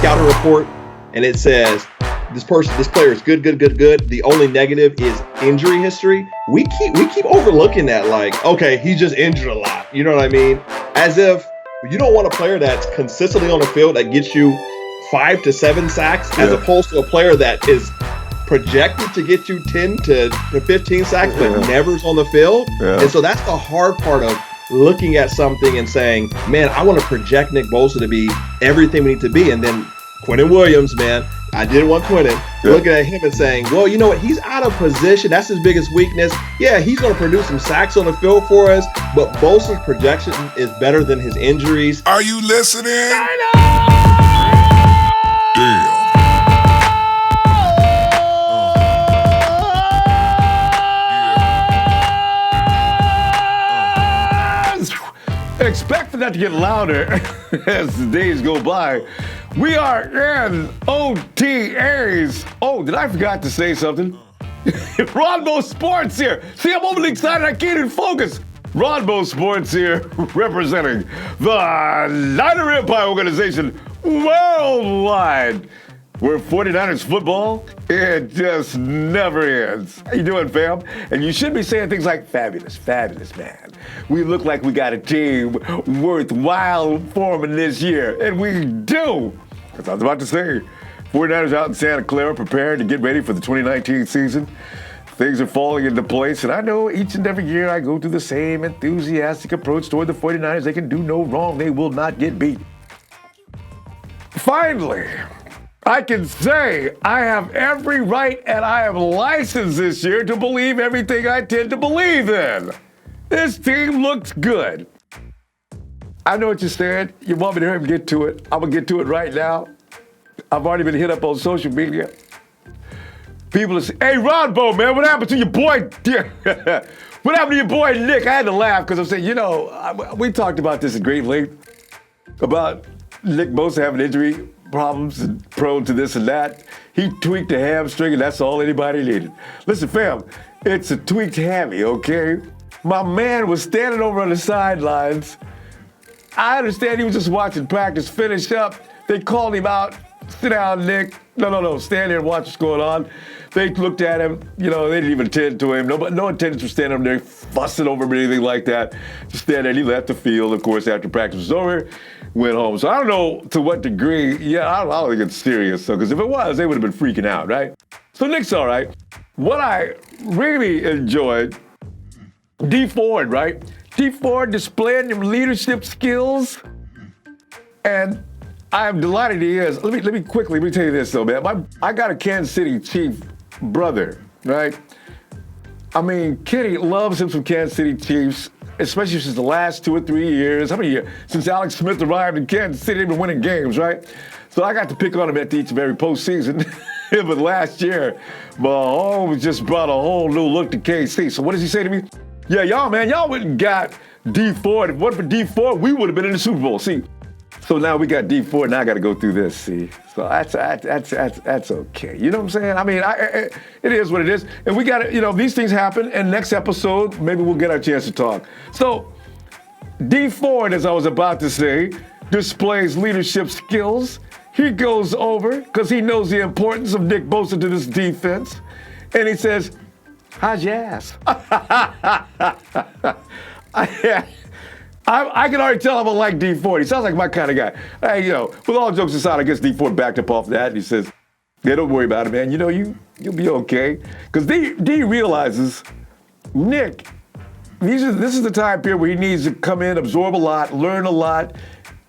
scouting report and it says this player is good. The only negative is injury history. We keep overlooking that, like, okay, he's just injured a lot. You know what I mean? As if you don't want a player that's consistently on the field that gets you 5 to 7 sacks, as opposed to a player that is projected to get you 10 to 15 sacks, but never's on the field. Yeah. And so that's the hard part of looking at something and saying, man, I want to project Nick Bosa to be everything we need to be. And then Quinnen Williams, man, I didn't want Quinnen. Looking at him and saying, well, you know what? He's out of position. That's his biggest weakness. Yeah, he's going to produce some sacks on the field for us, but Bosa's projection is better than his injuries. Are you listening? I know! Expect for that to get louder as the days go by. We are in OTAs. Oh, did I forgot to say something? Ronbo Sports here. See, I'm overly excited. I can't even focus. Ronbo Sports here, representing the Niner Empire organization worldwide. Where 49ers football, it just never ends. How you doing, fam? And you should be saying things like, fabulous, man. We look like we got a team worthwhile forming this year, and we do. As I was about to say, 49ers out in Santa Clara preparing to get ready for the 2019 season. Things are falling into place, and I know each and every year I go through the same enthusiastic approach toward the 49ers. They can do no wrong. They will not get beat. Finally, I can say I have every right and I am licensed this year to believe everything I tend to believe in. This team looks good. I know what you said. You want me to get to it. I'm going to get to it right now. I've already been hit up on social media. People are saying, hey, Ronbo, man, what happened to your boy? What happened to your boy, Nick? I had to laugh because I'm saying, you know, we talked about this at great length, about Nick Bosa having injury problems and prone to this and that. He tweaked a hamstring, and that's all anybody needed. Listen, fam, it's a tweaked hammy, okay? My man was standing over on the sidelines. I understand he was just watching practice finish up. They called him out. Sit down, Nick. No. Stand there and watch what's going on. They looked at him. You know, they didn't even attend to him. No attendants were standing up there fussing over him or anything like that. Just stand there. And he left the field, of course, after practice was over. Went home. So I don't know to what degree. Yeah, I don't think it's serious. So, because if it was, they would have been freaking out, right? So Nick's all right. What I really enjoyed, D Ford, right? D Ford displaying your leadership skills, and I am delighted he is. Let me tell you this though, man. I got a Kansas City Chief brother, right? I mean, Kenny loves him some Kansas City Chiefs, especially since the last 2 or 3 years. How many years? Since Alex Smith arrived in Kansas City, they've been winning games, right? So I got to pick on him at each and every postseason. But last year, Mahomes just brought a whole new look to KC. So what does he say to me? Yeah, y'all went and got D Ford. If it wasn't for D Ford, we would have been in the Super Bowl. See, so now we got D Ford, now I got to go through this. See, so that's okay. You know what I'm saying? I mean, it is what it is, and we got to, you know, these things happen. And next episode, maybe we'll get our chance to talk. So, D Ford, as I was about to say, displays leadership skills. He goes over because he knows the importance of Nick Bosa to this defense, and he says, how's your ass? I can already tell I'm gonna like D Ford. He sounds like my kind of guy. Hey, you know, with all jokes aside, I guess D Ford backed up off that. And he says, yeah, don't worry about it, man. You know, you'll be okay. Because D realizes, Nick, this is the time period where he needs to come in, absorb a lot, learn a lot,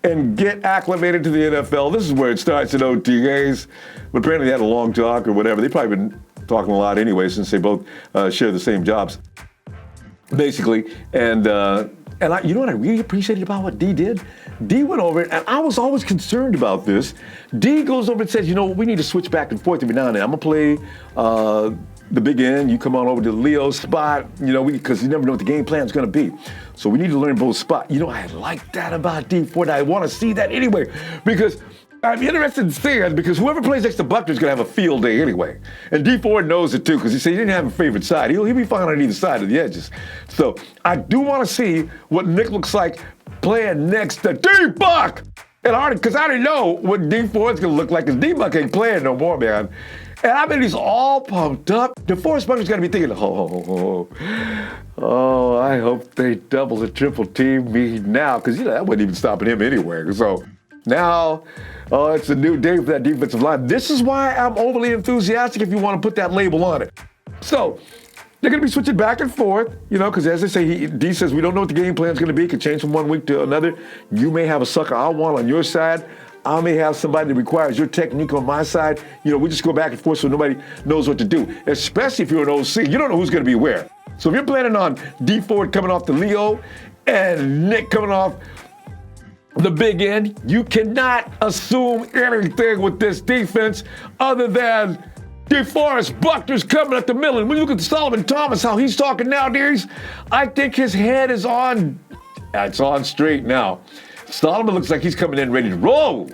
and get acclimated to the NFL. This is where it starts in OTAs. But apparently they had a long talk or whatever. They've probably been talking a lot anyway since they both share the same jobs, basically. And you know what I really appreciated about what D did? D went over it, and I was always concerned about this. D goes over and says, you know, we need to switch back and forth every now and then. I'm going to play the big end. You come on over to Leo's spot, you know, because you never know what the game plan is going to be. So we need to learn both spots. You know, I like that about D Ford. I want to see that anyway, because I'm interested in seeing, because whoever plays next to Buckner is going to have a field day anyway. And D Ford knows it too, because he said he didn't have a favorite side. He'll be fine on either side of the edges. So I do want to see what Nick looks like playing next to D-Buck. because I already know what D Ford's going to look like, because D-Buck ain't playing no more, man. And I mean, he's all pumped up. DeForest Buckner's got to be thinking, oh, I hope they double the triple team me now, because, that wasn't even stopping him anyway. So now, it's a new day for that defensive line. This is why I'm overly enthusiastic, if you want to put that label on it. So they're going to be switching back and forth, because as I say, D says, we don't know what the game plan is going to be. It could change from one week to another. You may have a sucker I want on your side. I may have somebody that requires your technique on my side. We just go back and forth so nobody knows what to do, especially if you're an OC. You don't know who's going to be where. So if you're planning on D Ford coming off the Leo and Nick coming off the big end, you cannot assume anything with this defense other than DeForest Buckner's coming at the middle. And when you look at Solomon Thomas, how he's talking nowadays, I think his head is on. It's on straight now. Solomon looks like he's coming in ready to roll.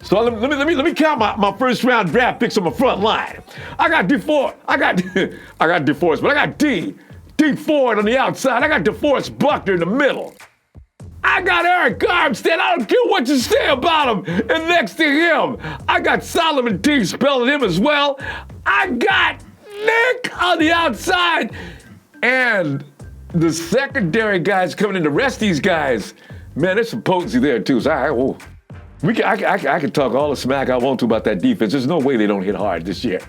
So let me count my first round draft picks on my front line. I got DeForest. I got DeForest, but I got D Ford on the outside. I got DeForest Buckner in the middle. I got Eric Armstead. I don't care what you say about him. And next to him, I got Solomon T spelling him as well. I got Nick on the outside. And the secondary guys coming in, the rest of these guys, man, there's some potency there too. So I can talk all the smack I want to about that defense. There's no way they don't hit hard this year.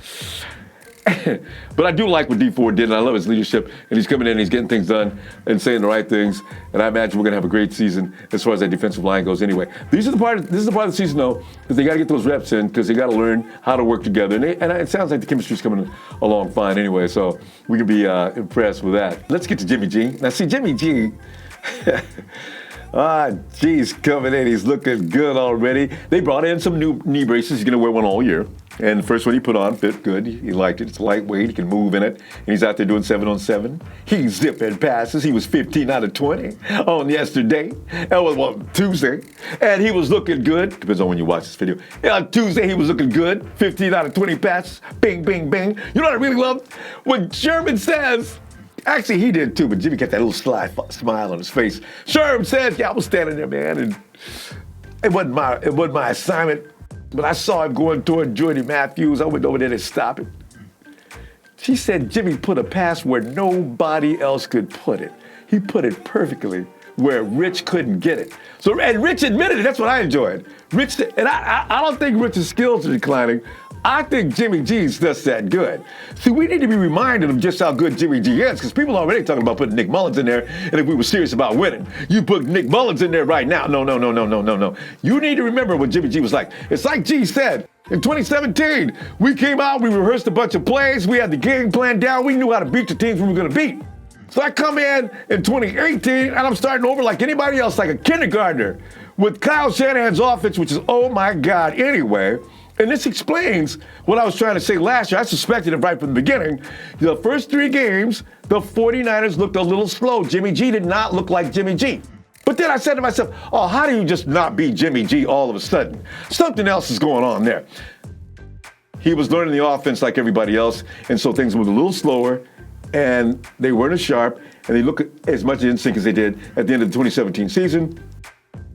But I do like what D Ford did, and I love his leadership. And he's coming in, and he's getting things done and saying the right things. And I imagine we're going to have a great season as far as that defensive line goes. Anyway, this is the part of the season, though, that they got to get those reps in, because they got to learn how to work together. And it sounds like the chemistry's coming along fine anyway, so we can be impressed with that. Let's get to Jimmie G. Now, see, Jimmie G. G's coming in. He's looking good already. They brought in some new knee braces. He's going to wear one all year. And the first one he put on fit good. He liked it. It's lightweight. He can move in it. And he's out there doing 7-on-7. He's zipping passes. He was 15 out of 20 on yesterday. That was Tuesday. And he was looking good. Depends on when you watch this video. Yeah, on Tuesday he was looking good. 15 out of 20 passes. Bing, bing, bing. You know what I really love? When Sherman says, actually, he did too, but Jimmie kept that little sly smile on his face. Sherm says, I was standing there, man, and it wasn't my assignment, but I saw him going toward Jordy Matthews. I went over there to stop him. She said Jimmie put a pass where nobody else could put it. He put it perfectly where Rich couldn't get it. And Rich admitted it. That's what I enjoyed. Rich, and I don't think Rich's skills are declining. I think Jimmie G's just that good. See, we need to be reminded of just how good Jimmie G is, because people are already talking about putting Nick Mullins in there, and if we were serious about winning, you put Nick Mullins in there right now. No. You need to remember what Jimmie G was like. It's like G said, in 2017, we came out, we rehearsed a bunch of plays, we had the game plan down, we knew how to beat the teams we were going to beat. So I come in 2018, and I'm starting over like anybody else, like a kindergartner, with Kyle Shanahan's offense, which is, oh my God, anyway. And this explains what I was trying to say last year. I suspected it right from the beginning. The first 3 games, the 49ers looked a little slow. Jimmie G did not look like Jimmie G. But then I said to myself, how do you just not beat Jimmie G all of a sudden? Something else is going on there. He was learning the offense like everybody else, and so things moved a little slower, and they weren't as sharp, and they look as much in sync as they did at the end of the 2017 season.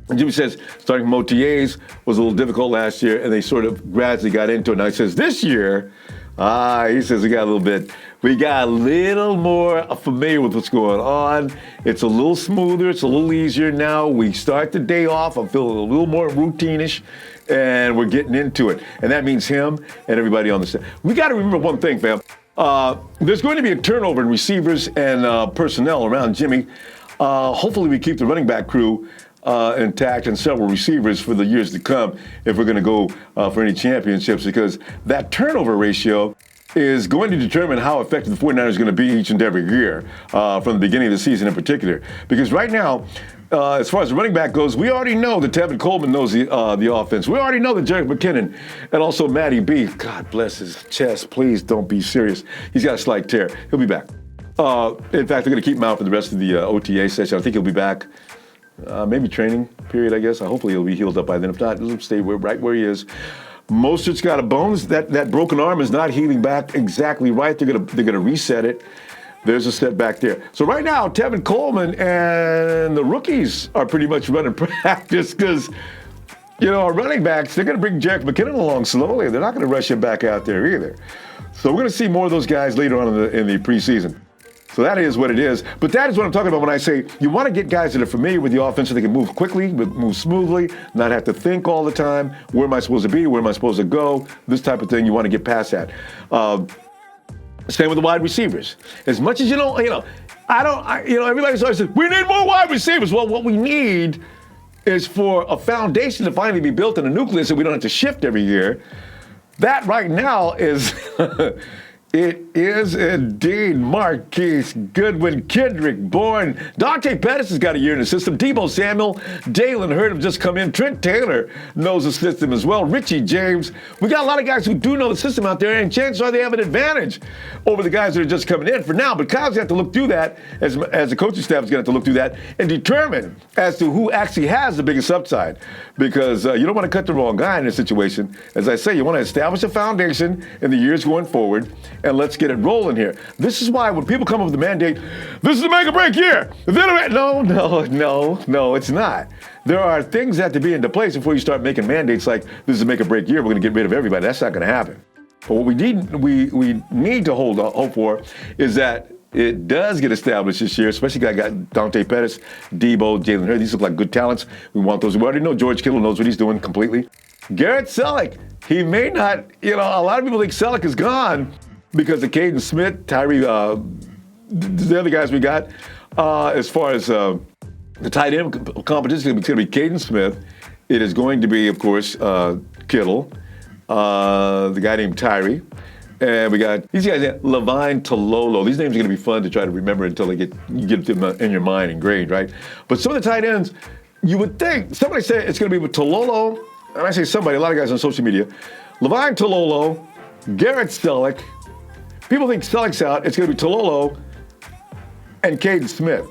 And Jimmie says starting from OTAs was a little difficult last year, and they sort of gradually got into it. Now he says this year, he says we got a little more familiar with what's going on. It's a little smoother. It's a little easier now. We start the day off. I'm feeling a little more routine-ish, and we're getting into it. And that means him and everybody on the staff. We got to remember one thing, fam. There's going to be a turnover in receivers and personnel around Jimmie. Hopefully we keep the running back crew intact and several receivers for the years to come if we're going to go for any championships, because that turnover ratio is going to determine how effective the 49ers are going to be each and every year from the beginning of the season in particular. Because right now, as far as the running back goes, we already know that Tevin Coleman knows the offense. We already know that Jerick McKinnon and also Matty B, God bless his chest, please don't be serious. He's got a slight tear. He'll be back. In fact, they're going to keep him out for the rest of the OTA session. I think he'll be back. Maybe training period, I guess. Hopefully he'll be healed up by then. If not, he'll stay right where he is. Mostert's got a bones. That broken arm is not healing back exactly right. They're gonna reset it. There's a setback there. So right now, Tevin Coleman and the rookies are pretty much running practice because, our running backs, they're going to bring Jack McKinnon along slowly. They're not going to rush him back out there either. So we're going to see more of those guys later on in the preseason. So that is what it is. But that is what I'm talking about when I say you want to get guys that are familiar with the offense so they can move quickly, move smoothly, not have to think all the time. Where am I supposed to be? Where am I supposed to go? This type of thing. You want to get past that. Same with the wide receivers. As much as everybody's always says, we need more wide receivers. Well, what we need is for a foundation to finally be built in a nucleus so we don't have to shift every year. That right now is... It is indeed Marquise Goodwin, Kendrick Bourne. Dante Pettis has got a year in the system. Deebo Samuel, Dalen Hurd have just come in. Trent Taylor knows the system as well. Richie James. We got a lot of guys who do know the system out there, and chances are they have an advantage over the guys that are just coming in for now. But Kyle's got to look through that, as the coaching staff is going to have to look through that and determine as to who actually has the biggest upside. Because you don't want to cut the wrong guy in this situation. As I say, you want to establish a foundation in the years going forward, and let's get it rolling here. This is why when people come up with the mandate, this is a make or break year. No, it's not. There are things that have to be into place before you start making mandates like this is a make or break year. We're going to get rid of everybody. That's not going to happen. But what we need to hold hope for is that it does get established this year, especially I got Dante Pettis, Deebo, Jalen Hurd. These look like good talents. We want those. We already know George Kittle knows what he's doing completely. Garrett Celek, he may not, a lot of people think Celek is gone because of Caden Smith, Tyree, the other guys we got. As far as the tight end competition, it's going to be Caden Smith. It is going to be, of course, Kittle, the guy named Tyree. And we got these guys, Levine Tololo. These names are going to be fun to try to remember until you get them in your mind ingrained, right? But some of the tight ends, you would think, somebody said it's going to be with Tololo, and I say somebody, a lot of guys on social media, Levine Tololo, Garrett Celek. People think Celek's out. It's going to be Tololo and Caden Smith.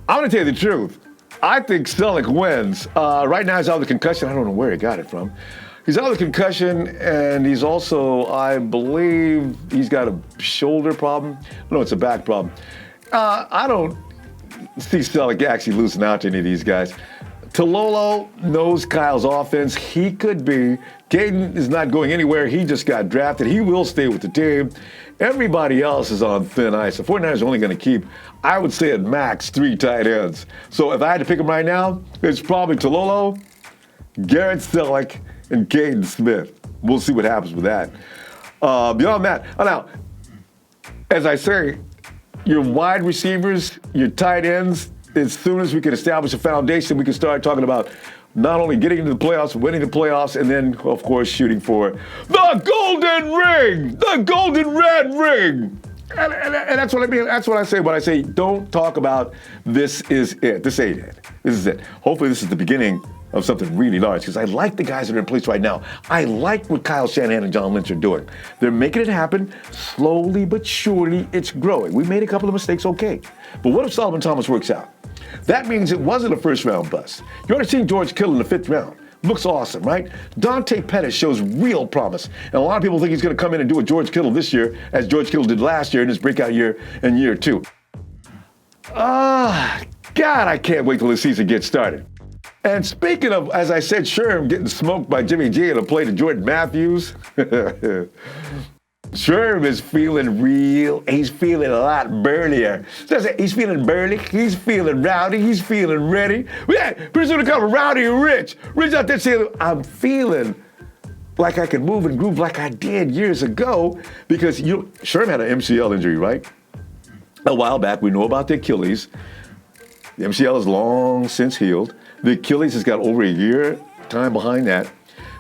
I'm going to tell you the truth. I think Celek wins. Right now he's out with a concussion. I don't know where he got it from. He's out with a concussion, and he's also, I believe, he's got a shoulder problem. No, it's a back problem. I don't see Celek actually losing out to any of these guys. Tololo knows Kyle's offense. He could be. Caden is not going anywhere. He just got drafted. He will stay with the team. Everybody else is on thin ice. The 49ers are only going to keep, I would say at max, 3 tight ends. So if I had to pick them right now, it's probably Tololo, Garrett Celek, and Caden Smith. We'll see what happens with that. Beyond that, now, as I say, your wide receivers, your tight ends, as soon as we can establish a foundation, we can start talking about not only getting into the playoffs, winning the playoffs, and then, of course, shooting for the golden ring, the golden red ring. And that's what I mean. That's what I say when I say don't talk about this is it. This ain't it. This is it. Hopefully this is the beginning of something really large, because I like the guys that are in place right now. I like what Kyle Shanahan and John Lynch are doing. They're making it happen slowly but surely. It's growing. We made a couple of mistakes, okay. But what if Solomon Thomas works out? That means it wasn't a first-round bust. You already seen George Kittle in the 5th round. Looks awesome, right? Dante Pettis shows real promise. And a lot of people think he's going to come in and do a George Kittle this year, as George Kittle did last year in his breakout year in year 2. God, I can't wait till the season gets started. And speaking of, as I said, Sherm getting smoked by Jimmie G in a play to Jordan Matthews, Sherm is feeling real. He's feeling a lot burlier. He's feeling burly. He's feeling rowdy. He's feeling ready. Pretty soon to come Rowdy Rich. Rich out there saying, I'm feeling like I can move and groove like I did years ago, because Sherm had an MCL injury, right? A while back. We know about the Achilles. The MCL is long since healed. The Achilles has got over a year time behind that.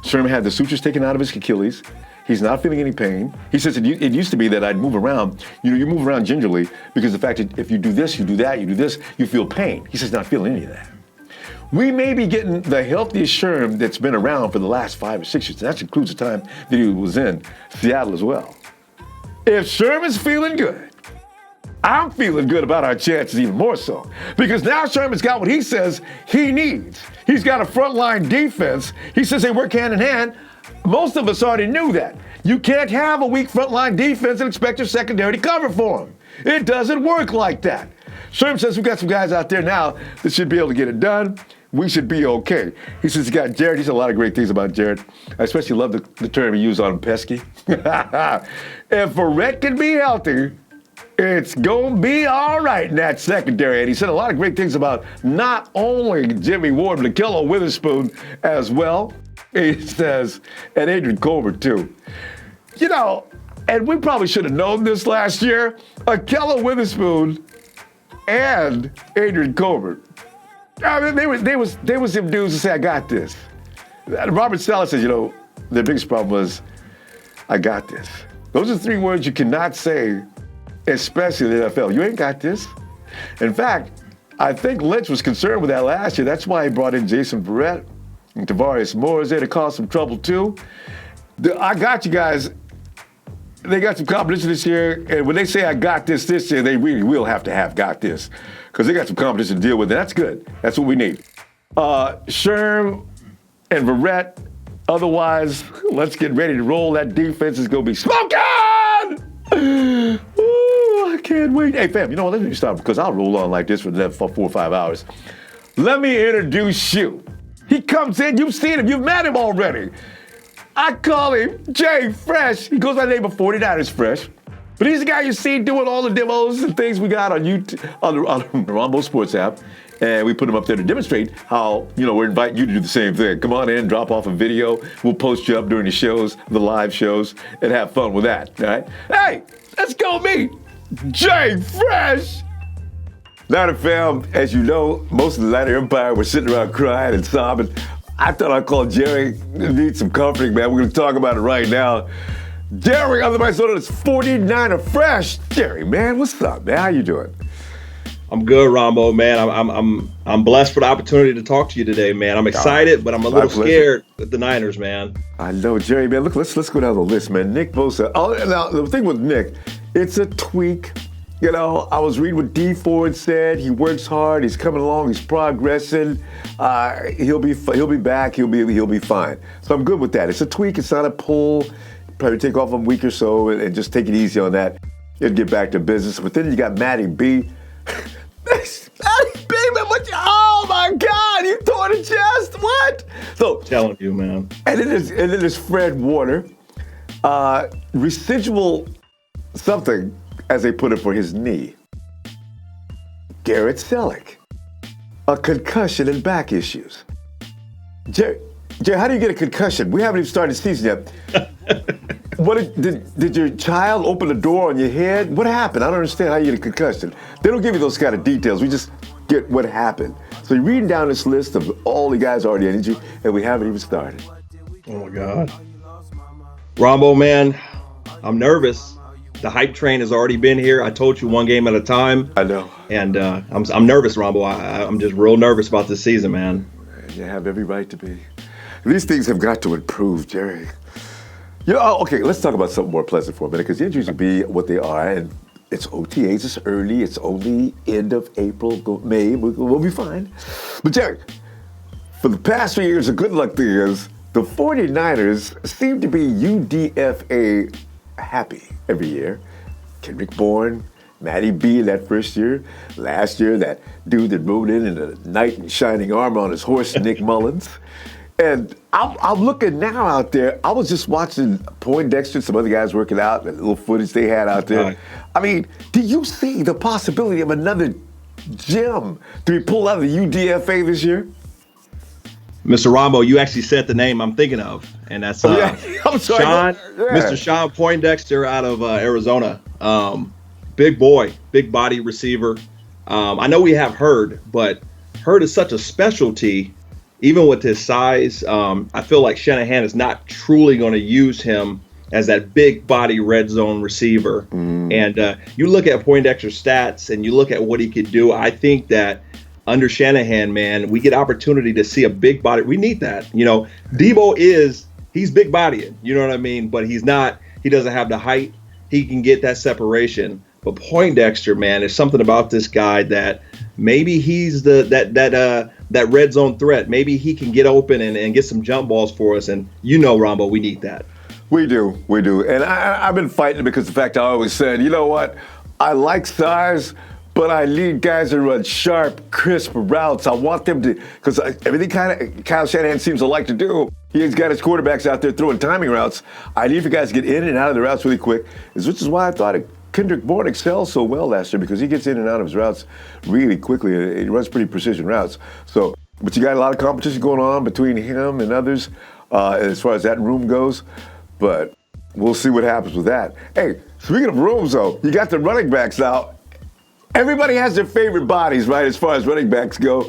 Sherman had the sutures taken out of his Achilles. He's not feeling any pain. He says it used to be that I'd move around. You move around gingerly because the fact that if you do this, you do that, you do this, you feel pain. He says not feeling any of that. We may be getting the healthiest Sherm that's been around for the last 5 or 6 years. And that includes the time that he was in Seattle as well. If Sherman's feeling good, I'm feeling good about our chances even more so, because now Sherman's got what he says he needs. He's got a frontline defense. He says they work hand in hand. Most of us already knew that. You can't have a weak frontline defense and expect your secondary to cover for him. It doesn't work like that. Sherman says we've got some guys out there now that should be able to get it done. we should be okay. He says, he got Jared. He said a lot of great things about Jared. I especially love the term he used on pesky. If Verrett can be healthy, it's going to be all right in that secondary. And he said a lot of great things about not only Jimmie Ward, but Ahkello Witherspoon as well. He says, and Adrian Coleman too. You know, and we probably should have known this last year. Ahkello Witherspoon and Adrian Coleman. I mean, they was them dudes that say, I got this. Robert Saleh says, you know, their biggest problem was, I got this. Those are 3 words you cannot say, especially in the NFL. You ain't got this. In fact, I think Lynch was concerned with that last year. That's why he brought in Jason Verrett and Tavarius Moore there to cause some trouble too. I got you guys. They got some competition this year, and when they say I got this year, they really will have to have got this, because they got some competition to deal with. That's good. That's what we need. Sherm and Verrett. Otherwise, let's get ready to roll. That defense is going to be smoking! Ooh, I can't wait. Hey, fam, you know what? Let me stop, because I'll roll on like this for the next 4 or 5 hours. Let me introduce you. He comes in. You've seen him. You've met him already. I call him Jay Fresh. He goes by the name of 49ers Fresh. But he's the guy you see doing all the demos and things we got on YouTube, on the Ronbo Sports app. And we put him up there to demonstrate how, you know, we're inviting you to do the same thing. Come on in, drop off a video. We'll post you up during the shows, the live shows, and have fun with that, all right? Hey, let's go meet Jay Fresh. Now, the fam, as you know, most of the Niner Empire were sitting around crying and sobbing. I thought I'd call Jerry to need some comforting, man. We're going to talk about it right now. Jerry, otherwise known as 49er Fresh. Jerry, man, what's up, man? How you doing? I'm good, Ronbo, man. I'm blessed for the opportunity to talk to you today, man. I'm excited, but I'm a little scared with the Niners, man. I know, Jerry, man. Look, let's go down the list, man. Nick Bosa. Oh, now the thing with Nick, it's a tweak. You know, I was reading what D Ford said. He works hard. He's coming along. He's progressing. He'll be back. He'll be fine. So I'm good with that. It's a tweak. It's not a pull. Probably take off a week or so and just take it easy on that. He'll get back to business. But then you got Matty B. Matty B, man, oh my God, you tore the chest. What? So I'm telling you, man. And then there's Fred Warner. Residual something, as they put it, for his knee. Garrett Celek, a concussion and back issues. Jerry, how do you get a concussion? We haven't even started the season yet. Did your child open the door on your head? What happened? I don't understand how you get a concussion. They don't give you those kind of details. We just get what happened. So you're reading down this list of all the guys already had injury, and we haven't even started. Oh my God. Ronbo, man, I'm nervous. The hype train has already been here. I told you, one game at a time. I know. And I'm nervous, Ronbo. I'm just real nervous about this season, man. You have every right to be. These things have got to improve, Jerry. You know, okay, let's talk about something more pleasant for a minute, because the injuries will be what they are, and it's OTAs, it's early, it's only end of April, May, we'll be fine. But Jerry, for the past 3 years, the good luck thing is the 49ers seem to be UDFA happy every year. Kendrick Bourne, Matty B in that first year. Last year, that dude that rode in a knight in shining armor on his horse, Nick Mullins. And I'm looking now out there. I was just watching Poindexter, some other guys working out, the little footage they had out there. Right. I mean, do you see the possibility of another gem to be pulled out of the UDFA this year? Mr. Ronbo, you actually said the name I'm thinking of, and that's I'm sorry. Mr. Sean Poindexter out of Arizona. Big boy, big body receiver. I know we have Hurd, but Hurd is such a specialty. Even with his size, I feel like Shanahan is not truly going to use him as that big body red zone receiver. And you look at Poindexter's stats and you look at what he could do. I think that under Shanahan, man, we get opportunity to see a big body. We need that. You know, Debo he's big bodying, you know what I mean? But he doesn't have the height. He can get that separation. But Poindexter, man, there's something about this guy that maybe he's that red zone threat. Maybe he can get open and get some jump balls for us. And you know, Ronbo, we need that. We do. And I've been fighting because the fact I always said, you know what, I like size, But I need guys to run sharp, crisp routes. I want them to, because everything Kyle Shanahan seems to like to do, he's got his quarterbacks out there throwing timing routes. I need for guys to get in and out of the routes really quick, which is why I thought Kendrick Bourne excelled so well last year, because he gets in and out of his routes really quickly. And he runs pretty precision routes. So, but you got a lot of competition going on between him and others as far as that room goes. But we'll see what happens with that. Hey, speaking of rooms, though, you got the running backs now. Everybody has their favorite bodies, right, as far as running backs go.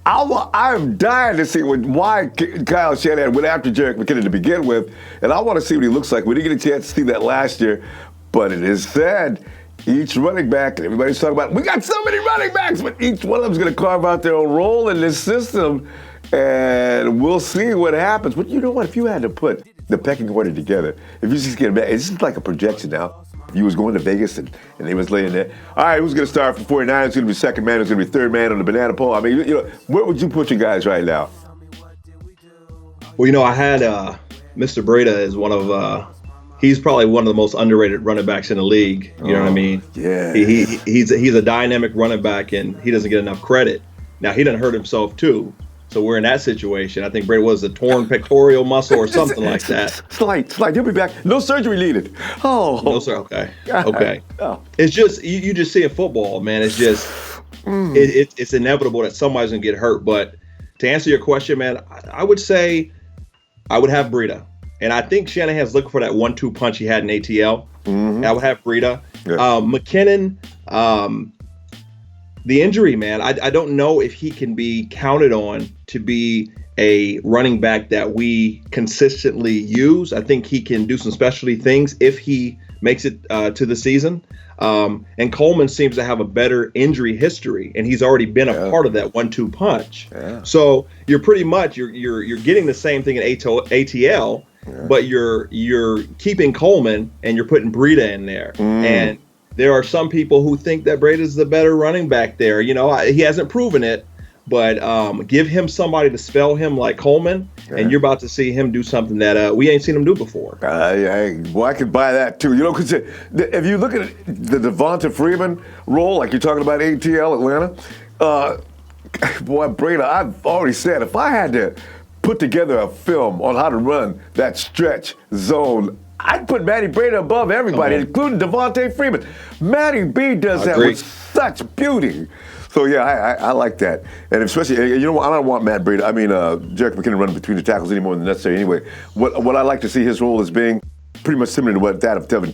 I'm dying to see why Kyle Shanahan went after Jerick McKinnon to begin with, and I want to see what he looks like. We didn't get a chance to see that last year, but it is said each running back, and everybody's talking about, we got so many running backs, but each one of them is going to carve out their own role in this system, and we'll see what happens. But you know what? If you had to put the pecking order together, if you just get back, it's just like a projection now. If you was going to Vegas and they was laying there, all right, who's going to start for 49? Who's going to be second man? Who's going to be third man on the banana pole? I mean, where would you put your guys right now? Well, I had Mr. Breida is one of he's probably one of the most underrated running backs in the league. You know what I mean? Yeah. He's a dynamic running back, and he doesn't get enough credit. Now, he done hurt himself too. So we're in that situation. I think Breida was a torn pectoral muscle or something like that. Slight. He'll be back. No surgery needed. Oh. No, sir. Okay. Oh. It's just, you just see in football, man. It's just, it's inevitable that somebody's going to get hurt. But to answer your question, man, I would say I would have Breida. And I think Shanahan's looking for that 1-2 punch he had in ATL. Mm-hmm. I would have Breida. Yeah. McKinnon, the injury, man, I don't know if he can be counted on to be a running back that we consistently use. I think he can do some specialty things if he makes it to the season. And Coleman seems to have a better injury history, and he's already been a part of that 1-2 punch. Yeah. So you're pretty much you're getting the same thing in ATL, but you're keeping Coleman and you're putting Breida in there. And there are some people who think that Breida's the better running back there. He hasn't proven it, but give him somebody to spell him like Coleman, and you're about to see him do something that we ain't seen him do before. I could buy that too. Because if you look at the Devonta Freeman role, like you're talking about ATL Atlanta, boy, Breida, I've already said, if I had to put together a film on how to run that stretch zone, I'd put Matty Breida above everybody, including Devonta Freeman. Matty B does that with such beauty. So, I like that. And especially, I don't want Matt Breida, Jerick McKinnon running between the tackles any more than necessary anyway. What I like to see his role as being pretty much similar to that of Tevin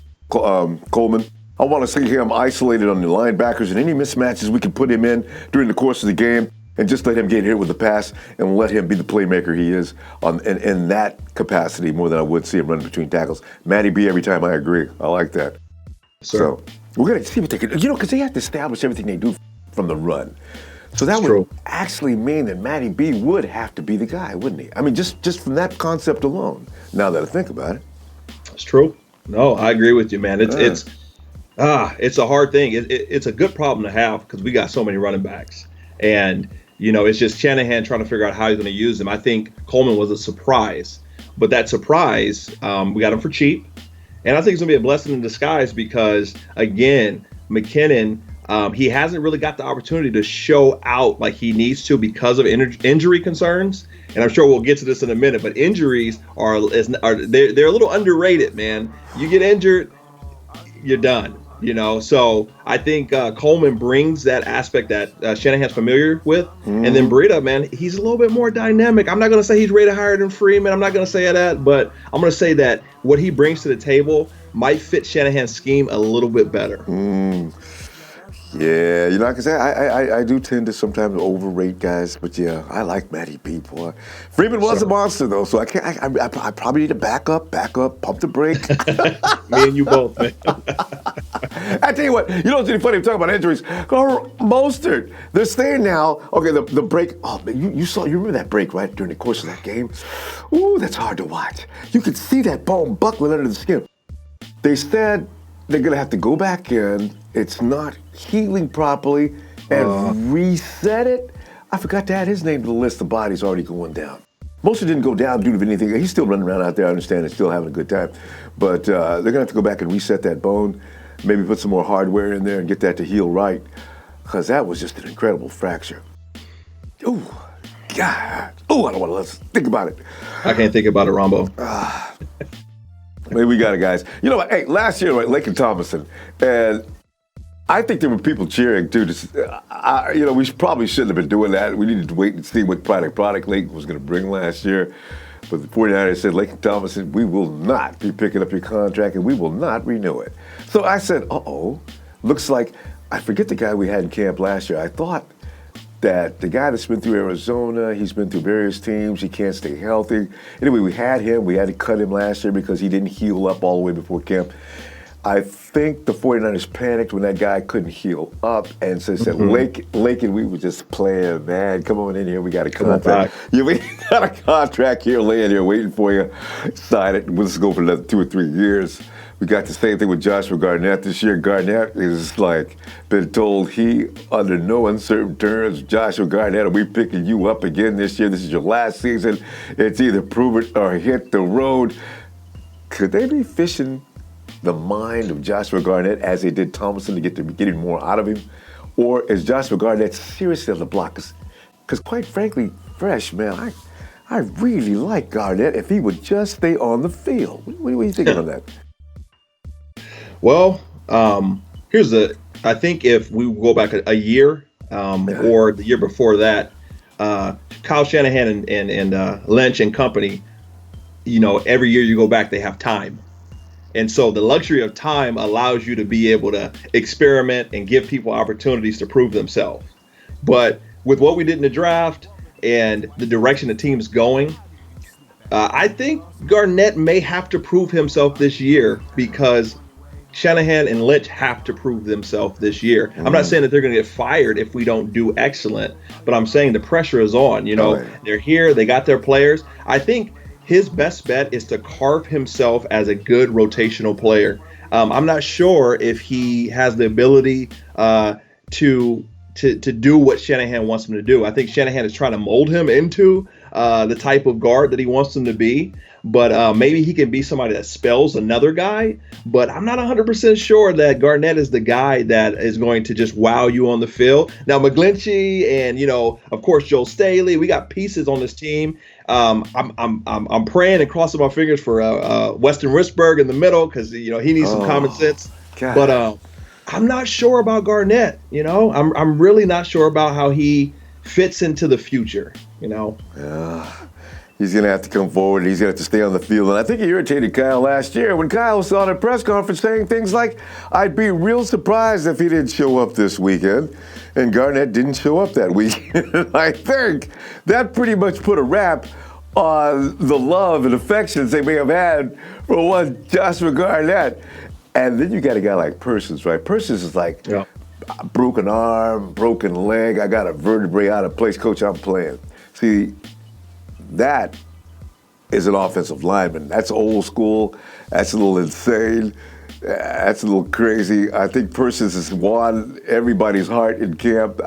Coleman. I want to see him isolated on the linebackers, and any mismatches we can put him in during the course of the game, and just let him get hit with the pass and let him be the playmaker he is in that capacity more than I would see him running between tackles. Matty B every time, I agree. I like that. So we're going to see what they can do. Because they have to establish everything they do from the run. So that would actually mean that Matty B would have to be the guy, wouldn't he? I mean, just from that concept alone, now that I think about it. It's true. No, I agree with you, man. It's a hard thing. It's a good problem to have because we got so many running backs. And it's just Shanahan trying to figure out how he's going to use them. I think Coleman was a surprise, but that surprise, we got him for cheap. And I think it's going to be a blessing in disguise because, again, McKinnon, he hasn't really got the opportunity to show out like he needs to because of injury concerns. And I'm sure we'll get to this in a minute, but injuries are they're a little underrated, man. You get injured, you're done. So I think Coleman brings that aspect that Shanahan's familiar with. And then Breida, man, he's a little bit more dynamic. I'm not going to say he's rated higher than Freeman. I'm not going to say that, but I'm going to say that what he brings to the table might fit Shanahan's scheme a little bit better. Yeah, like I said, I do tend to sometimes overrate guys, but I like Matty B, boy. Freeman was a monster though, so I probably need to back up, pump the brake. Me and you both, man. I tell you what, it's really funny talking about injuries. Mostert, they're saying now, okay, the break. Oh, man, you remember that break, right, during the course of that game? Ooh, that's hard to watch. You could see that bone buckling under the skin. They said they're gonna have to go back in. It's not healing properly and reset it. I forgot to add his name to the list. The body's already going down. Mostert didn't go down due to anything. He's still running around out there, I understand, and still having a good time. But they're going to have to go back and reset that bone, maybe put some more hardware in there and get that to heal right. because that was just an incredible fracture. Ooh, God. Ooh, I don't want to let's think about it. I can't think about it, Ronbo. Maybe we got it, guys. You know what? Hey, last year, right, Lakin Tomlinson, and I think there were people cheering, too. We probably shouldn't have been doing that. We needed to wait and see what product Lakin was going to bring last year. But the 49ers said, Lakin Tomlinson, we will not be picking up your contract, and we will not renew it. So I said, looks like, I forget the guy we had in camp last year. I thought that the guy that's been through Arizona, he's been through various teams, he can't stay healthy. Anyway, we had him. We had to cut him last year because he didn't heal up all the way before camp. I think the 49ers panicked when that guy couldn't heal up and said, Lakin, we were just playing, man. Come on in here. We got a contract. Yeah, we got a contract here, laying here waiting for you. Sign it. We'll just go for another 2 or 3 years. We got the same thing with Joshua Garnett this year. Garnett is like been told he, under no uncertain terms, Joshua Garnett, are we picking you up again this year? This is your last season. It's either prove it or hit the road. Could they be fishing the mind of Joshua Garnett as they did Tomlinson to get getting more out of him? Or is Joshua Garnett seriously on the block? Because quite frankly, Fresh, man, I really like Garnett if he would just stay on the field. What do you think about that? Well, I think if we go back a year or the year before that, Kyle Shanahan and Lynch and company, every year you go back, they have time. And so the luxury of time allows you to be able to experiment and give people opportunities to prove themselves. But with what we did in the draft and the direction the team's going, I think Garnett may have to prove himself this year because Shanahan and Lynch have to prove themselves this year. I'm not saying that they're going to get fired if we don't do excellent, but I'm saying the pressure is on. They're here, they got their players. I think his best bet is to carve himself as a good rotational player. I'm not sure if he has the ability to do what Shanahan wants him to do. I think Shanahan is trying to mold him into the type of guard that he wants him to be. But maybe he can be somebody that spells another guy. But I'm not 100% sure that Garnett is the guy that is going to just wow you on the field. Now, McGlinchey and, of course, Joel Staley, we got pieces on this team. I'm praying and crossing my fingers for Weston Risberg in the middle because, he needs some common sense. God. But I'm not sure about Garnett. I'm really not sure about how he fits into the future, He's going to have to come forward. He's going to have to stay on the field. And I think he irritated Kyle last year when Kyle was on a press conference saying things like, I'd be real surprised if he didn't show up this weekend. And Garnett didn't show up that weekend. I think that pretty much put a wrap on the love and affections they may have had for one Joshua Garnett. And then you got a guy like Persons, right? Persons is like, broken arm, broken leg. I got a vertebrae out of place. Coach, I'm playing. See, that is an offensive lineman. That's old school. That's a little insane. That's a little crazy. I think Persons has won everybody's heart in camp.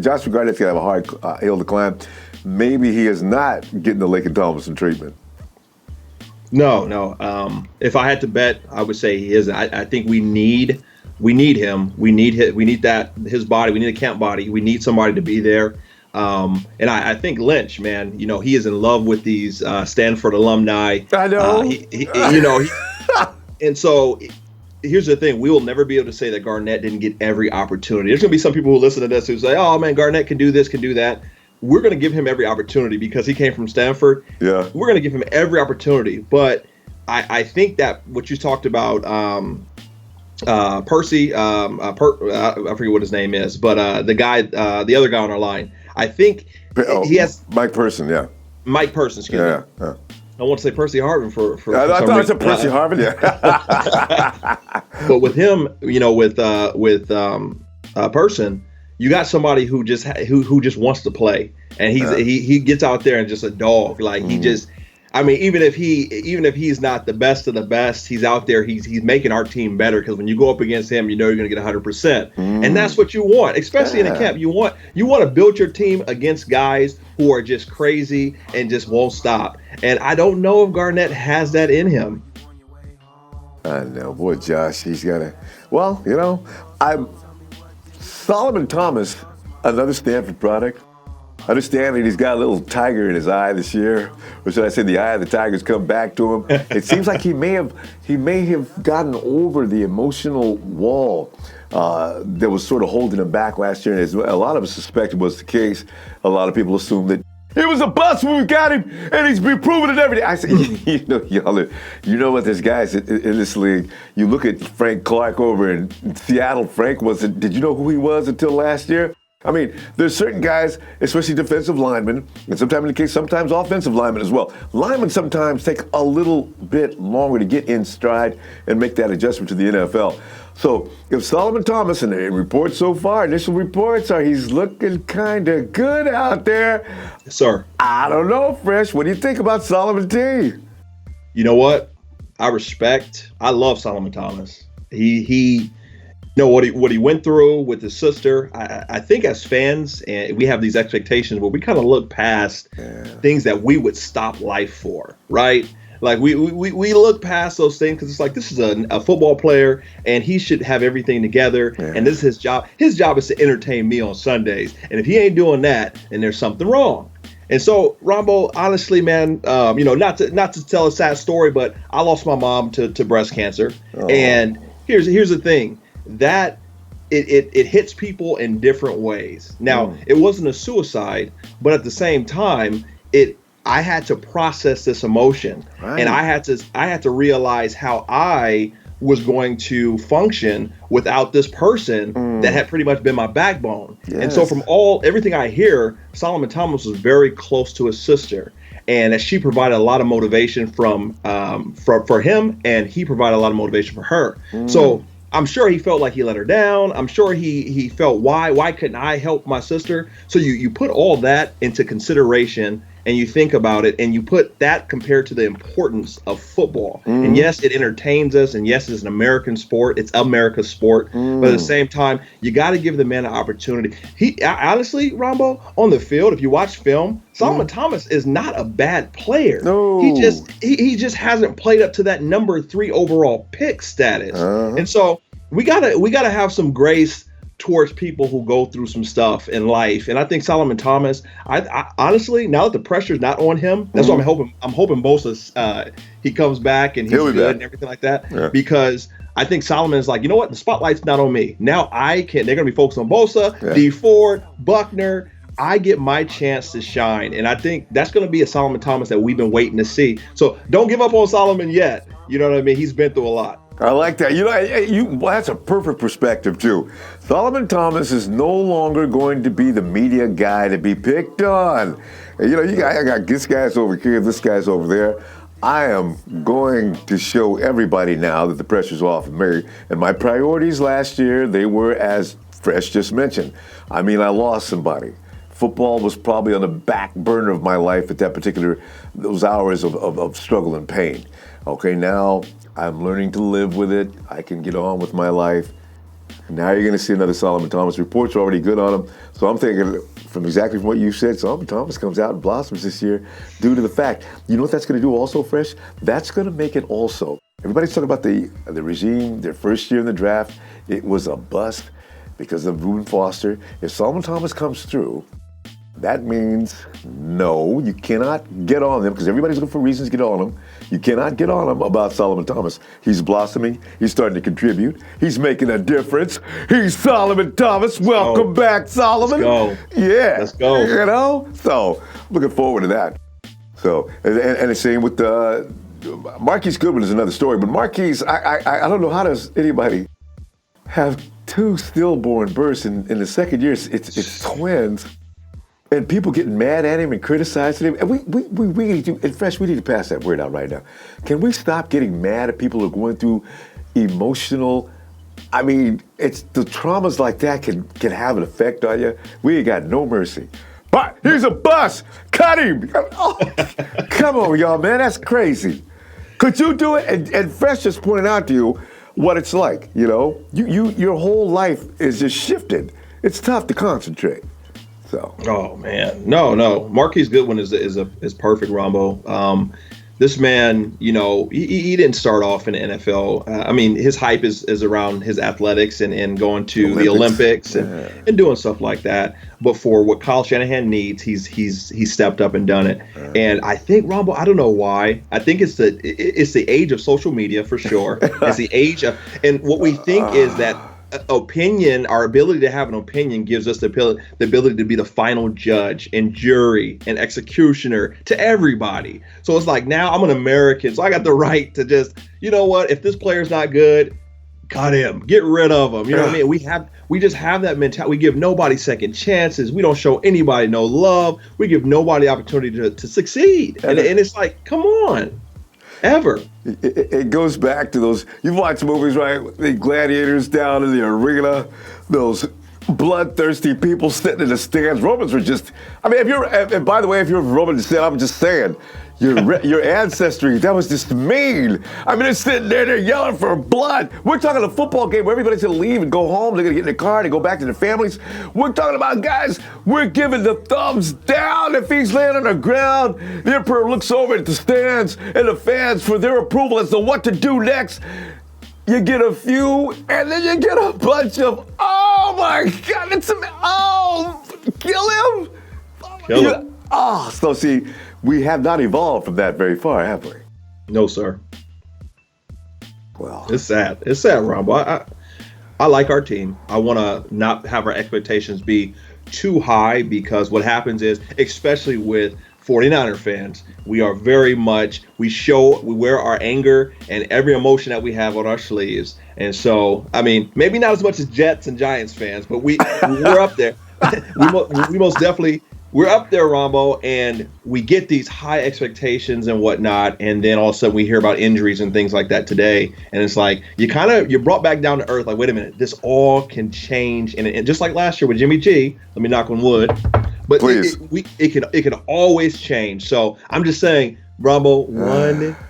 Joshua Garnett's going to have a hard hill to climb. Maybe he is not getting the Lakin Tomlinson treatment. No. If I had to bet, I would say he isn't. I think we need him. We need that, his body. We need a camp body. We need somebody to be there. And I think Lynch, man, he is in love with these Stanford alumni. I know. And so here's the thing. We will never be able to say that Garnett didn't get every opportunity. There's going to be some people who listen to this who say, oh, man, Garnett can do this, can do that. We're going to give him every opportunity because he came from Stanford. Yeah. We're going to give him every opportunity. But I think that what you talked about, Percy, I forget what his name is, but the other guy on our line, I think he has Mike Person, yeah. Mike Person, excuse me. Yeah. I want to say Percy Harvin for I thought it was Percy Harvin, yeah. But with him, with Person, you got somebody who just wants to play, and he gets out there and just a dog. Like he just, even if he's not the best of the best, he's out there. He's making our team better because when you go up against him, you're going to get 100%, and that's what you want, especially in a camp. You want to build your team against guys who are just crazy and just won't stop. And I don't know if Garnett has that in him. I know, boy, Josh. He's got to. Well, Solomon Thomas, another Stanford product. I understand that he's got a little tiger in his eye this year, or should I say the eye of the tiger's come back to him. It seems like he may have gotten over the emotional wall that was sort of holding him back last year. And a lot of us suspected was the case. A lot of people assumed that it was a bust when we got him, and he's been proving it every day. I said, you know what, there's guys in this league. You look at Frank Clark over in Seattle. Frank did you know who he was until last year? I mean, there's certain guys, especially defensive linemen, and sometimes offensive linemen as well. Linemen sometimes take a little bit longer to get in stride and make that adjustment to the NFL. So if Solomon Thomas, and the reports so far, initial reports are he's looking kind of good out there. Yes, sir. I don't know, Fresh. What do you think about Solomon T? You know what? I love Solomon Thomas. He what he went through with his sister. I think as fans, and we have these expectations where we kind of look past things that we would stop life for, right? Like we look past those things because it's like, this is a football player and he should have everything together, and this is his job. His job is to entertain me on Sundays, and if he ain't doing that, then there's something wrong. And so, Ronbo, honestly, man, not to tell a sad story, but I lost my mom to breast cancer, and here's the thing. That it hits people in different ways. Now, it wasn't a suicide, but at the same time, I had to process this emotion, and I had to realize how I was going to function without this person that had pretty much been my backbone. Yes. And so from everything I hear, Solomon Thomas was very close to his sister, and that she provided a lot of motivation for him, and he provided a lot of motivation for her. So I'm sure he felt like he let her down. I'm sure he felt, why couldn't I help my sister? So you put all that into consideration, and you think about it, and you put that compared to the importance of football. And yes, it entertains us, and yes, it's an American sport. It's America's sport. But at the same time, you got to give the man an opportunity. He honestly, Ronbo, on the field, if you watch film, Solomon Thomas is not a bad player. No. He just hasn't played up to that number 3 overall pick status. And so we gotta have some grace towards people who go through some stuff in life. And I think Solomon Thomas, I honestly, now that the pressure's not on him, that's what I'm hoping Bosa, he comes back and he's good and everything like that. Because I think Solomon is like, you know what, the spotlight's not on me. Now they're gonna be focused on Bosa, D Ford, Buckner. I get my chance to shine. And I think that's going to be a Solomon Thomas that we've been waiting to see. So don't give up on Solomon yet. You know what I mean? He's been through a lot. I like that. That's a perfect perspective, too. Solomon Thomas is no longer going to be the media guy to be picked on. I got this guy's over here, this guy's over there. I am going to show everybody now that the pressure's off of me. And my priorities last year, they were, as Fresh just mentioned. I mean, I lost somebody. Football was probably on the back burner of my life at those hours of struggle and pain. Okay, now I'm learning to live with it. I can get on with my life. Now you're going to see another Solomon Thomas. Reports are already good on him. So I'm thinking, from what you said, Solomon Thomas comes out and blossoms this year due to the fact. You know what that's going to do also, Fresh? That's going to make it also. Everybody's talking about the regime, their first year in the draft. It was a bust because of Reuben Foster. If Solomon Thomas comes through, that means no, you cannot get on them, because everybody's looking for reasons to get on them. You cannot get on him about Solomon Thomas. He's blossoming. He's starting to contribute. He's making a difference. He's Solomon Thomas. Welcome back, Solomon. Let's go. Yeah. Let's go. So looking forward to that. So, and the same with Marquise Goodwin is another story. But Marquise, I don't know, how does anybody have 2 stillborn births in the second year? It's twins. And people getting mad at him and criticizing him. And we need to, and Fresh, we need to pass that word out right now. Can we stop getting mad at people who are going through emotional, it's the traumas like that can have an effect on you. We ain't got no mercy. But he's a bust. Cut him. Oh, come on, y'all, man. That's crazy. Could you do it? And Fresh just pointed out to you what it's like, your whole life is just shifted. It's tough to concentrate. So. Oh man, no. Marquise Goodwin is perfect, Ronbo. This man, he didn't start off in the NFL. I mean, his hype is around his athletics and going to the Olympics and doing stuff like that. But for what Kyle Shanahan needs, he's stepped up and done it. And I think, Ronbo, I don't know why. I think it's the age of social media for sure. It's the age of, and what we think is that opinion, our ability to have an opinion gives us the ability to be the final judge and jury and executioner to everybody. So it's like, now I'm an American, so I got the right to just, you know what, if this player's not good, cut him, get rid of him. You know what I mean? We just have that mentality. We give nobody second chances. We don't show anybody no love. We give nobody opportunity to succeed. And it's like, come on. Ever. It goes back to those, you've watched movies, right? The gladiators down in the arena, those bloodthirsty people sitting in the stands. Romans were just, I mean, and by the way, if you're Roman descent, I'm just saying, your ancestry, that was just mean. I mean, they're sitting there, they're yelling for blood. We're talking a football game where everybody's gonna leave and go home. They're gonna get in the car and go back to their families. We're talking about, guys, we're giving the thumbs down if he's laying on the ground. The emperor looks over at the stands and the fans for their approval as to what to do next. You get a few, and then you get a bunch of, oh my God, kill him. Kill him. So see, we have not evolved from that very far, have we? No, sir. Well, it's sad. It's sad, Ronbo. I like our team. I want to not have our expectations be too high, because what happens is, especially with 49er fans, we are very much, we wear our anger and every emotion that we have on our sleeves. And so, I mean, maybe not as much as Jets and Giants fans, but we're up there. we most definitely, we're up there, Ronbo, and we get these high expectations and whatnot, and then all of a sudden we hear about injuries and things like that today, and it's like you're brought back down to earth. Like, wait a minute, this all can change, and just like last year with Jimmy G. Let me knock on wood, but it can always change. So I'm just saying, Ronbo,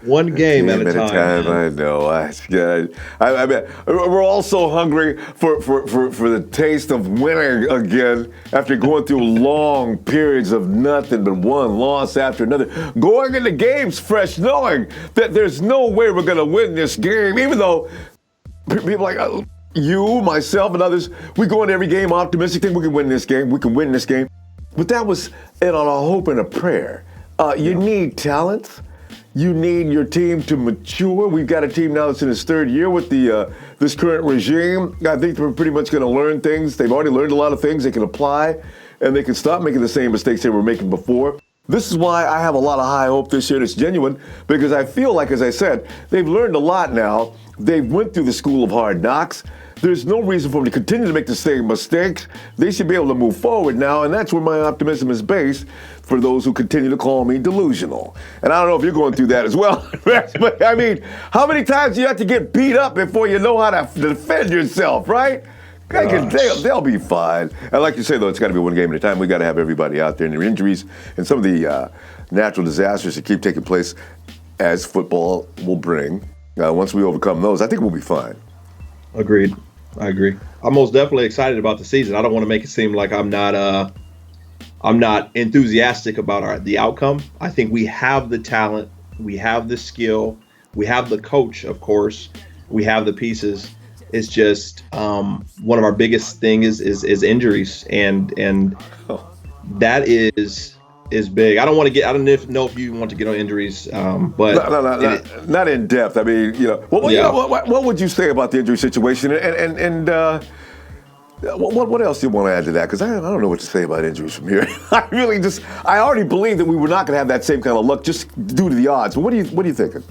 one game at a time. I know. I mean, we're all so hungry for the taste of winning again after going through long periods of nothing but one loss after another. Going into games fresh, knowing that there's no way we're going to win this game, even though people like you, myself, and others, we go into every game optimistic, think we can win this game. We can win this game. But that was on a hope and a prayer. You need talent. You need your team to mature. We've got a team now that's in its third year with this current regime. I think they're pretty much going to learn things. They've already learned a lot of things they can apply, and they can stop making the same mistakes they were making before. This is why I have a lot of high hope this year. It's genuine, because I feel like, as I said, they've learned a lot now. They've went through the school of hard knocks. There's no reason for them to continue to make the same mistakes. They should be able to move forward now, and that's where my optimism is based, for those who continue to call me delusional. And I don't know if you're going through that as well. But I mean, how many times do you have to get beat up before you know how to defend yourself, right? They'll be fine. And like you say, though, it's got to be one game at a time. We got to have everybody out there, and their injuries and some of the natural disasters that keep taking place, as football will bring. Once we overcome those, I think we'll be fine. Agreed. I agree. I'm most definitely excited about the season. I don't want to make it seem like I'm not enthusiastic about the outcome. I think we have the talent, we have the skill, we have the coach, of course, we have the pieces. It's just one of our biggest things is injuries, and that is big. I don't know if you want to get on injuries, but not in depth. I mean, what would you say about the injury situation, and what else do you want to add to that? Because I don't know what to say about injuries from here. I already believe that we were not going to have that same kind of luck just due to the odds. But what are you thinking?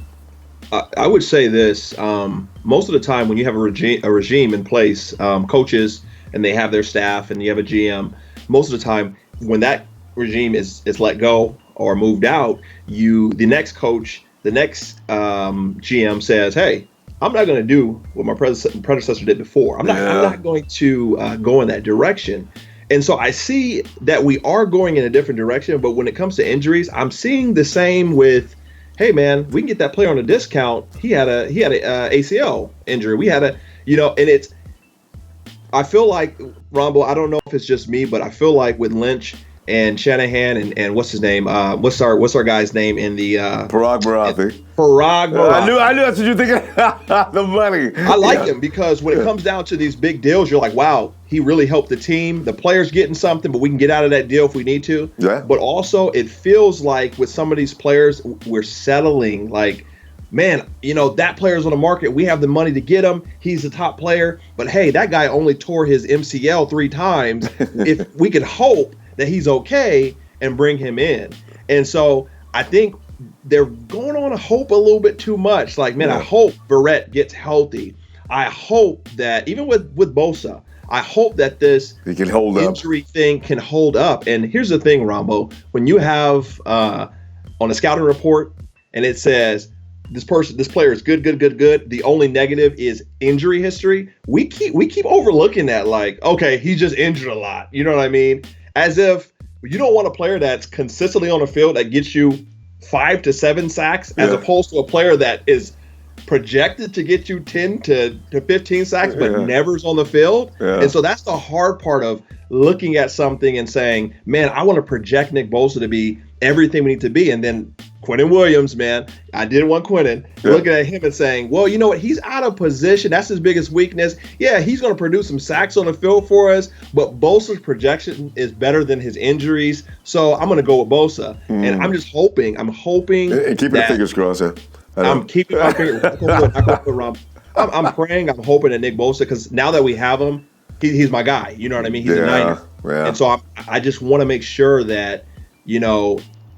I would say this: most of the time, when you have a regime in place, coaches, and they have their staff, and you have a GM, most of the time when that regime is let go or moved out, the next coach, the next GM says, hey, I'm not going to do what my predecessor did before. I'm not going to go in that direction. And so I see that we are going in a different direction, but when it comes to injuries, I'm seeing the same with, hey man, we can get that player on a discount. He had a ACL injury. We had and I feel like, Ronbo, I don't know if it's just me, but I feel like with Lynch, and Shanahan and what's his name? What's our guy's name in the Parag Marathi. Parag Marathi. I knew that's what you're thinking. The money. I like him because when it comes down to these big deals, you're like, wow, he really helped the team. The player's getting something, but we can get out of that deal if we need to. Yeah. But also, it feels like with some of these players, we're settling. Like, man, that player's on the market. We have the money to get him. He's the top player. But hey, that guy only tore his MCL 3 times. If we could hope that he's okay and bring him in. And so I think they're going on a hope a little bit too much. Like, man, I hope Barrett gets healthy. I hope that even with Bosa, I hope that this injury thing can hold up. And here's the thing, Ronbo, when you have on a scouting report and it says this player is good. The only negative is injury history. We keep overlooking that. Like, okay, he's just injured a lot. You know what I mean? As if you don't want a player that's consistently on the field that gets you 5 to 7 sacks, as opposed to a player that is projected to get you 10 to 15 sacks, but never's on the field. Yeah. And so that's the hard part of looking at something and saying, man, I want to project Nick Bosa to be everything we need to be. And then Quinnen Williams, man, I didn't want Quinnen. Looking at him and saying, well, you know what? He's out of position. That's his biggest weakness. Yeah, he's going to produce some sacks on the field for us, but Bosa's projection is better than his injuries. So I'm going to go with Bosa. And I'm just hoping. I'm keeping the fingers crossed. I'm keeping my fingers. I'm praying. I'm hoping that Nick Bosa, because now that we have him, he's my guy. You know what I mean? He's a Niner. Yeah. And so I just want to make sure that,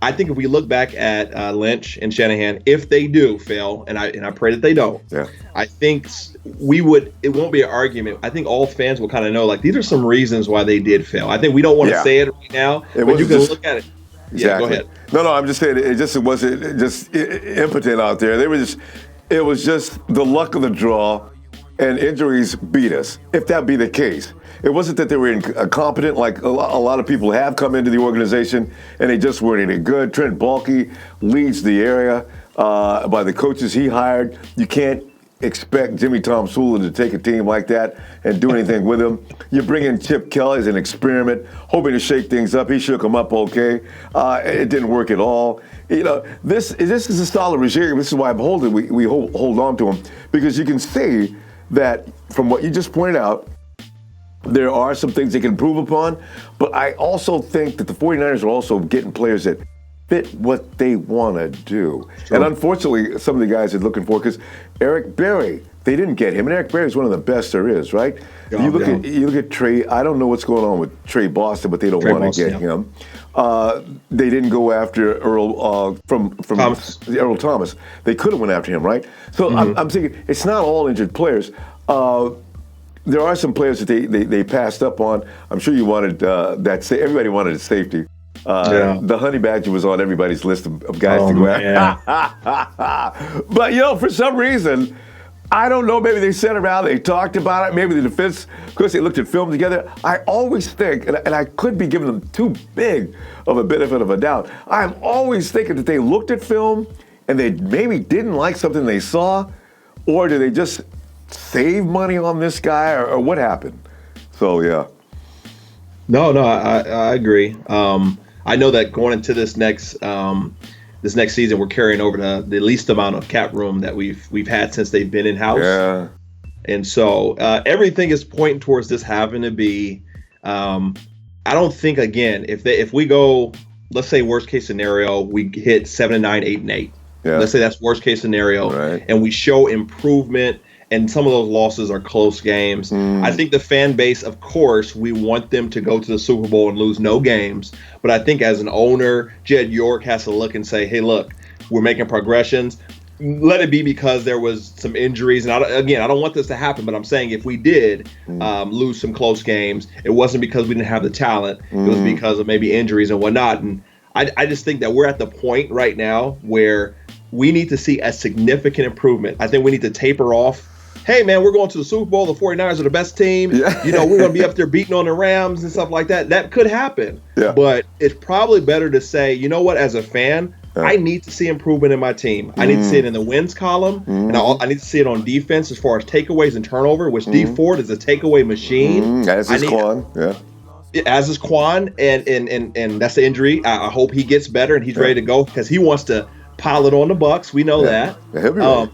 I think if we look back at Lynch and Shanahan, if they do fail, and I pray that they don't, I think it won't be an argument. I think all fans will kind of know, like, these are some reasons why they did fail. I think we don't want to say it right now, but you can look at it. Exactly. Yeah, go ahead. No, I'm just saying it wasn't just impotent out there. It was just the luck of the draw, and injuries beat us, if that be the case. It wasn't that they were incompetent, like a lot of people have come into the organization, and they just weren't any good. Trent Baalke leads the area by the coaches he hired. You can't expect Jimmy Tomsula to take a team like that and do anything with him. You bring in Chip Kelly as an experiment, hoping to shake things up. He shook them up okay. It didn't work at all. This is a solid regime. This is why I'm holding. We hold on to him, because you can see that from what you just pointed out, there are some things they can improve upon, but I also think that the 49ers are also getting players that fit what they want to do. Sure. And unfortunately, some of the guys are looking for, because Eric Berry, they didn't get him. And Eric Berry is one of the best there is, right? You look at Trey. I don't know what's going on with Trey Boston, but they don't want to get him. They didn't go after Earl from Thomas. Earl Thomas. They could have went after him, right? So I'm thinking it's not all injured players. There are some players that they passed up on. I'm sure you wanted everybody wanted a safety. The Honey Badger was on everybody's list of guys to go after. But, for some reason, I don't know, maybe they sat around, they talked about it, maybe the defense, of course, they looked at film together. I always think, and I could be giving them too big of a benefit of a doubt, I'm always thinking that they looked at film and they maybe didn't like something they saw, or did they just save money on this guy, or what happened? So, yeah. No, I agree. I know that going into this next season, we're carrying over the least amount of cap room that we've had since they've been in house. Yeah. And so everything is pointing towards this having to be. I don't think, again, if we go, let's say worst case scenario, we hit 7-9, 8-8. Yeah. Let's say that's worst case scenario, right, and we show improvement. And some of those losses are close games. I think the fan base, of course, we want them to go to the Super Bowl and lose no games. But I think as an owner, Jed York has to look and say, hey, look, we're making progressions. Let it be because there was some injuries. And I don't want this to happen, but I'm saying if we did lose some close games, it wasn't because we didn't have the talent. It was because of maybe injuries and whatnot. And I just think that we're at the point right now where we need to see a significant improvement. I think we need to taper off. Hey, man, we're going to the Super Bowl. The 49ers are the best team. Yeah. We're going to be up there beating on the Rams and stuff like that. That could happen. Yeah. But it's probably better to say, you know what, as a fan, I need to see improvement in my team. I need to see it in the wins column, and I need to see it on defense as far as takeaways and turnover, which D Ford is a takeaway machine. That's his con. Yeah. as is Quan, and that's the injury. I hope he gets better and he's ready to go because he wants to pile it on the Bucks. We know that. He'll be ready.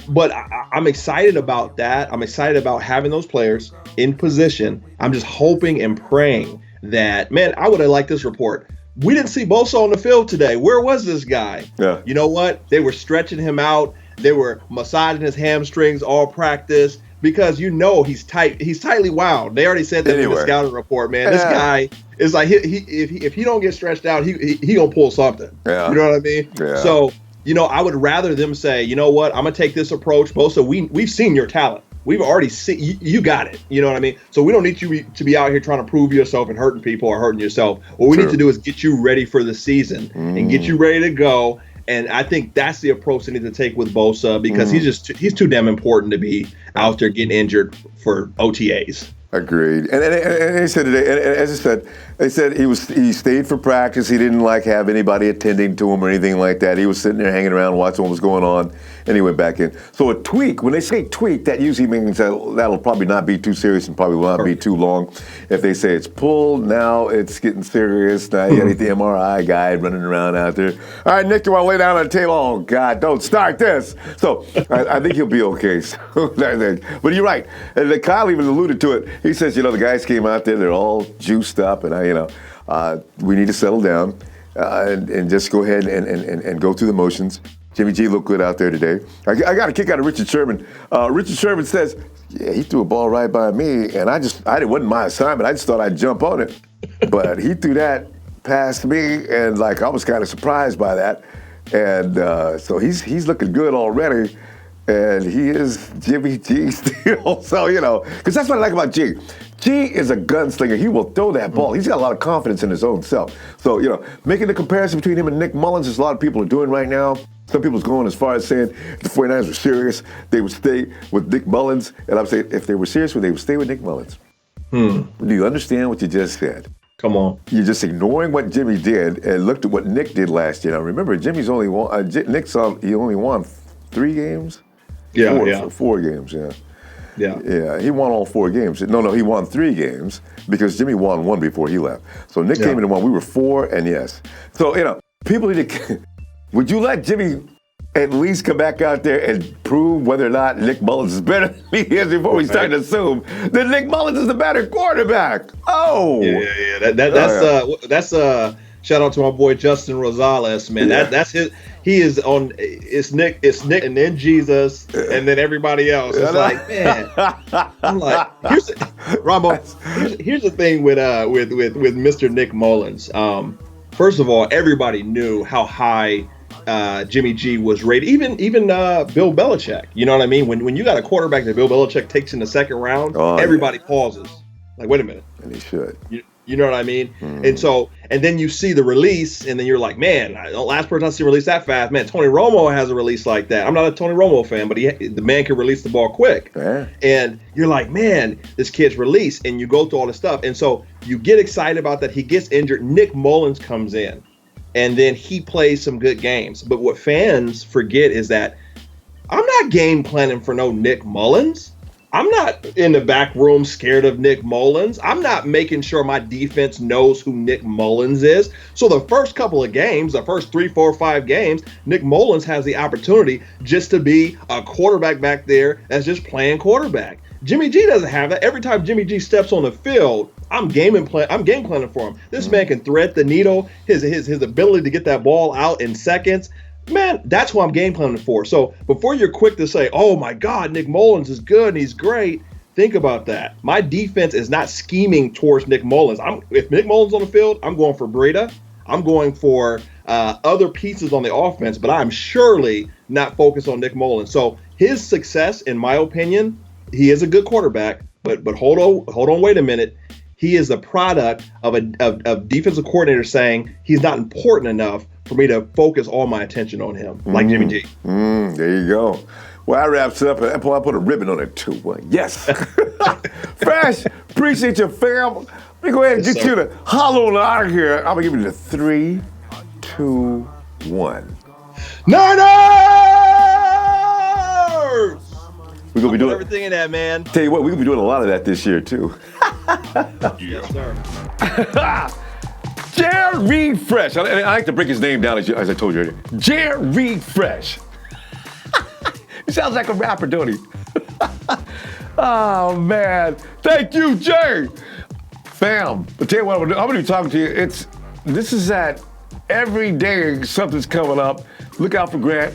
But I'm excited about that. I'm excited about having those players in position. I'm just hoping and praying that, man, I would have liked this report. We didn't see Bosa on the field today. Where was this guy? Yeah. You know what? They were stretching him out. They were massaging his hamstrings all practice because he's tight. He's tightly wound. They already said that in the scouting report, man. This guy is like if he don't get stretched out, he gonna pull something. Yeah. You know what I mean? Yeah. So, I would rather them say, you know what, I'm gonna take this approach. Bosa, we've seen your talent. We've already seen you got it. You know what I mean? So we don't need you to be out here trying to prove yourself and hurting people or hurting yourself. What we need to do is get you ready for the season and get you ready to go. And I think that's the approach they need to take with Bosa because he's too damn important to be out there getting injured for OTAs. Agreed. And he said today, and as I said, they said he stayed for practice. He didn't have anybody attending to him or anything like that. He was sitting there hanging around watching what was going on, and he went back in. So a tweak, when they say tweak, that usually means that'll probably not be too serious and probably will not be too long. If they say it's pulled, now it's getting serious. Now you got the MRI guy running around out there. All right, Nick, do you want to lay down on the table? Oh, God, don't start this. So I think he'll be okay. But you're right. And Kyle even alluded to it. He says, the guys came out there, they're all juiced up, and we need to settle down and just go ahead and go through the motions. Jimmie G looked good out there today. I got a kick out of Richard Sherman. Richard Sherman says, yeah, he threw a ball right by me, and it wasn't my assignment. I just thought I'd jump on it. But he threw that past me, and I was kind of surprised by that. And so he's looking good already. And he is Jimmie G still. So, because that's what I like about G. G is a gunslinger. He will throw that ball. He's got a lot of confidence in his own self. So, making the comparison between him and Nick Mullins, as a lot of people are doing right now. Some people's going as far as saying if the 49ers were serious, they would stay with Nick Mullins. And I'm saying if they were serious, they would stay with Nick Mullins. Do you understand what you just said? Come on. You're just ignoring what Jimmie did and looked at what Nick did last year. Now, remember, Jimmy's only won, he only won 3 games? Four games, Yeah, he won all 4 games. No, he won 3 games because Jimmie won 1 before he left. So Nick came in and won. We were 4, and yes. So, people need to... Would you let Jimmie at least come back out there and prove whether or not Nick Mullins is better than he is before we start to assume that Nick Mullins is the better quarterback? Oh! Yeah. That's shout out to my boy Justin Rosales, man. That's his... He is on. It's Nick, and then Jesus, and then everybody else. It's like, man. I'm like, here's the thing with Mr. Nick Mullins. First of all, everybody knew how high Jimmie G was rated. Even Bill Belichick. You know what I mean? When you got a quarterback that Bill Belichick takes in the second round, everybody pauses. Like, wait a minute. And he should. You know what I mean? And then you see the release, and then you're like, man, the last person I see release that fast, man, Tony Romo has a release like that. I'm not a Tony Romo fan, but the man can release the ball quick. Yeah. And you're like, man, this kid's released, and you go through all this stuff. And so you get excited about that. He gets injured. Nick Mullins comes in, and then he plays some good games. But what fans forget is that I'm not game planning for no Nick Mullins. I'm not in the back room scared of Nick Mullins. I'm not making sure my defense knows who Nick Mullins is. So the first couple of games, the first 3, 4, 5 games, Nick Mullins has the opportunity just to be a quarterback back there that's just playing quarterback. Jimmie G doesn't have that. Every time Jimmie G steps on the field, I'm game planning for him. This man can thread the needle. His ability to get that ball out in seconds. Man, that's who I'm game planning for. So before you're quick to say, oh my God, Nick Mullins is good and he's great, think about that. My defense is not scheming towards Nick Mullins. If Nick Mullins on the field, I'm going for Breida. I'm going for other pieces on the offense, but I'm surely not focused on Nick Mullins. So his success, in my opinion, he is a good quarterback, but hold on, wait a minute. He is a product of a defensive coordinator saying he's not important enough for me to focus all my attention on him, like Jimmie G. There you go. Well, that wraps it up. I put a ribbon on it, too. Well, yes. Fresh, appreciate you, fam. Let me go ahead and get you to hollow out of here. I'm going to give you the 3, 2, 1. Niners! We're going to be doing everything in that, man. Tell you what, we're going to be doing a lot of that this year, too. Yes, sir. Jerry Fresh. I like to break his name down as I told you earlier. Jerry Fresh. He sounds like a rapper, don't he? Oh, man. Thank you, Jay. Fam, I'll tell you what I'm going to be talking to you. This is that every day something's coming up. Look out for Grant.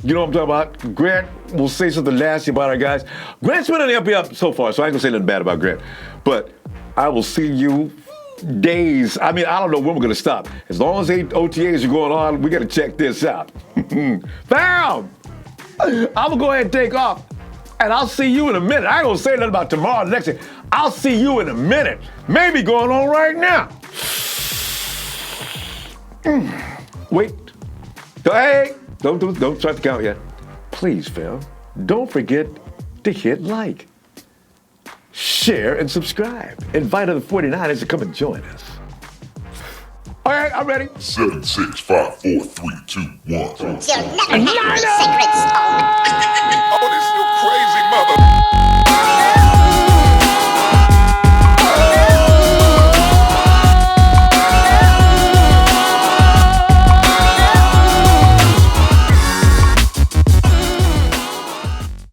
You know what I'm talking about? Grant will say something nasty about our guys. Grant's been on the up so far, so I ain't going to say nothing bad about Grant. But I will see you days. I mean, I don't know when we're going to stop. As long as 8 OTAs are going on, we got to check this out. Fam! I'm going to go ahead and take off. And I'll see you in a minute. I ain't going to say nothing about tomorrow, the next day. I'll see you in a minute. Maybe going on right now. Wait. Hey, don't start the count yet. Please, fam, don't forget to hit like, share, and subscribe. Invite other 49ers to come and join us. All right, I'm ready. 7, 6, 5, 4, 3, 2, 1. You'll never have my secrets.